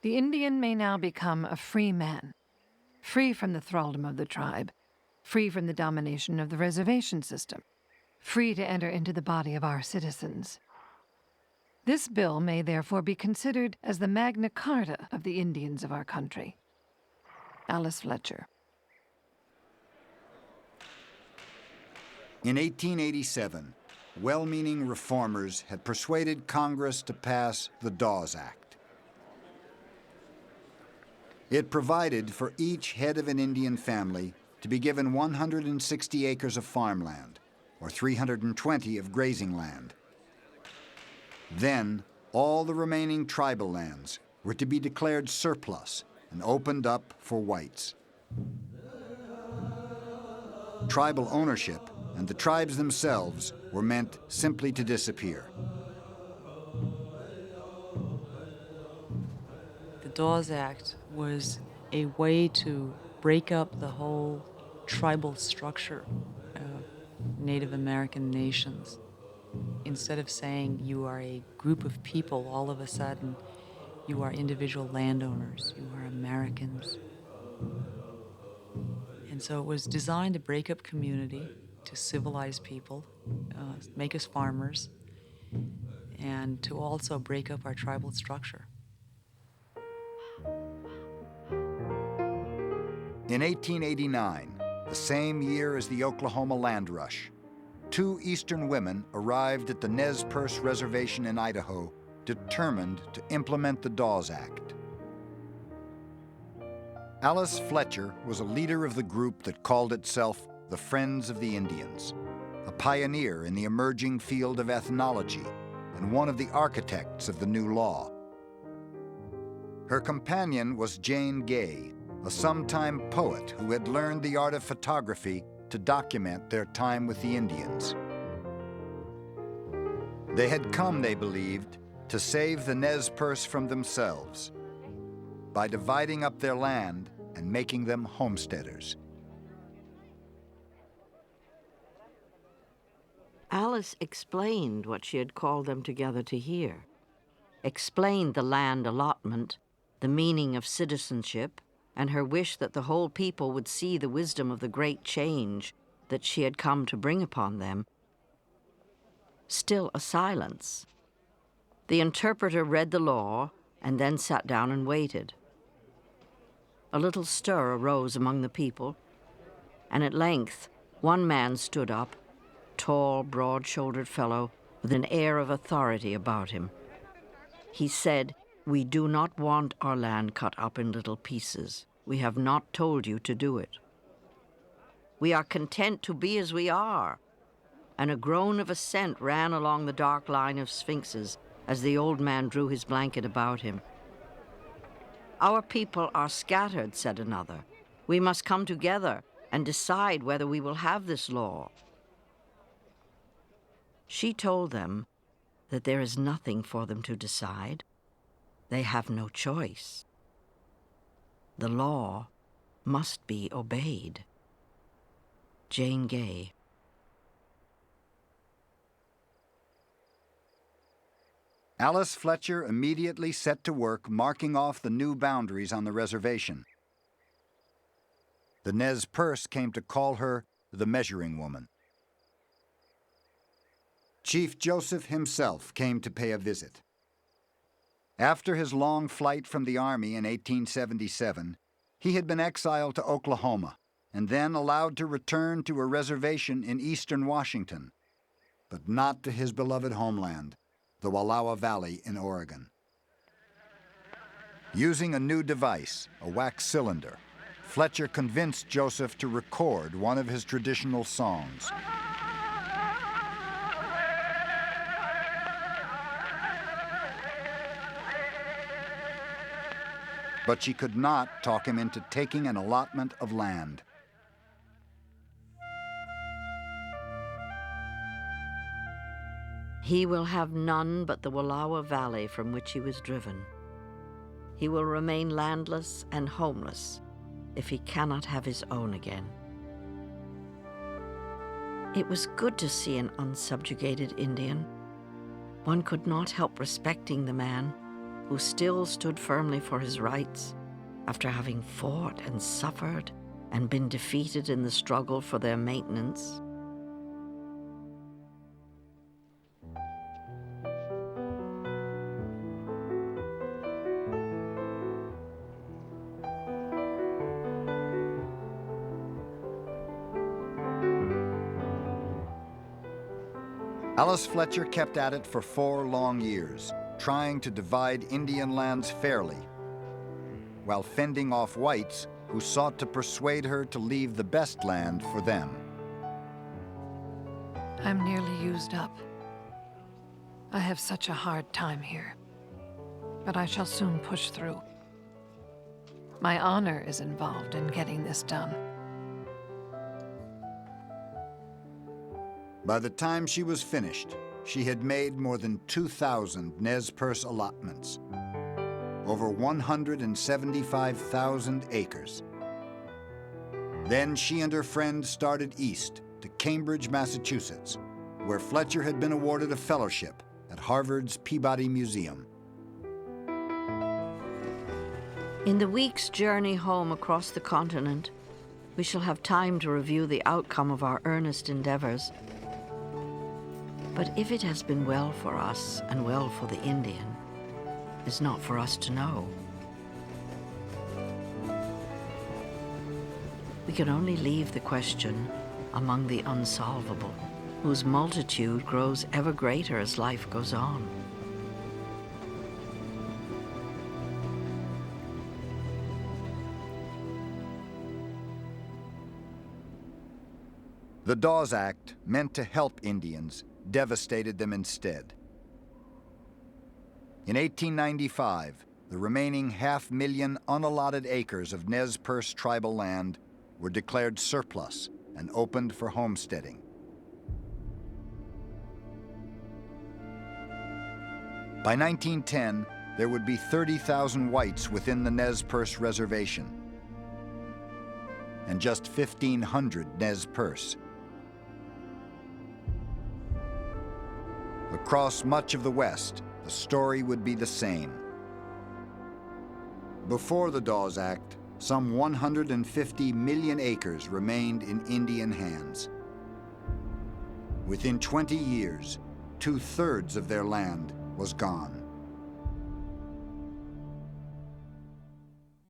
The Indian may now become a free man, free from the thraldom of the tribe, free from the domination of the reservation system, free to enter into the body of our citizens. This bill may therefore be considered as the Magna Carta of the Indians of our country. Alice Fletcher. In 1887, well-meaning reformers had persuaded Congress to pass the Dawes Act. It provided for each head of an Indian family to be given 160 acres of farmland, or 320 of grazing land. Then, all the remaining tribal lands were to be declared surplus and opened up for whites. Tribal ownership and the tribes themselves were meant simply to disappear. The Dawes Act was a way to break up the whole tribal structure of Native American nations. Instead of saying you are a group of people, all of a sudden you are individual landowners, you are Americans. And so it was designed to break up community, to civilize people, make us farmers, and to also break up our tribal structure. In 1889, the same year as the Oklahoma land rush, 2 Eastern women arrived at the Nez Perce Reservation in Idaho, determined to implement the Dawes Act. Alice Fletcher was a leader of the group that called itself the Friends of the Indians, a pioneer in the emerging field of ethnology and one of the architects of the new law. Her companion was Jane Gay, a sometime poet who had learned the art of photography to document their time with the Indians. They had come, they believed, to save the Nez Perce from themselves by dividing up their land and making them homesteaders. Alice explained what she had called them together to hear, explained the land allotment, the meaning of citizenship, and her wish that the whole people would see the wisdom of the great change that she had come to bring upon them. Still a silence. The interpreter read the law and then sat down and waited. A little stir arose among the people, and at length one man stood up, tall, broad-shouldered fellow with an air of authority about him. He said, "We do not want our land cut up in little pieces. We have not told you to do it. We are content to be as we are." And a groan of assent ran along the dark line of sphinxes as the old man drew his blanket about him. "Our people are scattered," said another. "We must come together and decide whether we will have this law." She told them that there is nothing for them to decide. They have no choice. The law must be obeyed. Jane Gay. Alice Fletcher immediately set to work marking off the new boundaries on the reservation. The Nez Perce came to call her the measuring woman. Chief Joseph himself came to pay a visit. After his long flight from the Army in 1877, he had been exiled to Oklahoma and then allowed to return to a reservation in eastern Washington, but not to his beloved homeland, the Wallowa Valley in Oregon. Using a new device, a wax cylinder, Fletcher convinced Joseph to record one of his traditional songs. But she could not talk him into taking an allotment of land. He will have none but the Wallowa Valley from which he was driven. He will remain landless and homeless if he cannot have his own again. It was good to see an unsubjugated Indian. One could not help respecting the man, who still stood firmly for his rights after having fought and suffered and been defeated in the struggle for their maintenance. Alice Fletcher kept at it for 4 long years, trying to divide Indian lands fairly, while fending off whites who sought to persuade her to leave the best land for them. I'm nearly used up. I have such a hard time here, but I shall soon push through. My honor is involved in getting this done. By the time she was finished, she had made more than 2,000 Nez Perce allotments, over 175,000 acres. Then she and her friend started east to Cambridge, Massachusetts, where Fletcher had been awarded a fellowship at Harvard's Peabody Museum. In the week's journey home across the continent, we shall have time to review the outcome of our earnest endeavors. But if it has been well for us and well for the Indian, is not for us to know. We can only leave the question among the unsolvable, whose multitude grows ever greater as life goes on. The Dawes Act, meant to help Indians, devastated them instead. In 1895, the remaining 500,000 unallotted acres of Nez Perce tribal land were declared surplus and opened for homesteading. By 1910, there would be 30,000 whites within the Nez Perce reservation, and just 1,500 Nez Perce. Across much of the West, the story would be the same. Before the Dawes Act, some 150 million acres remained in Indian hands. Within 20 years, 2/3 of their land was gone.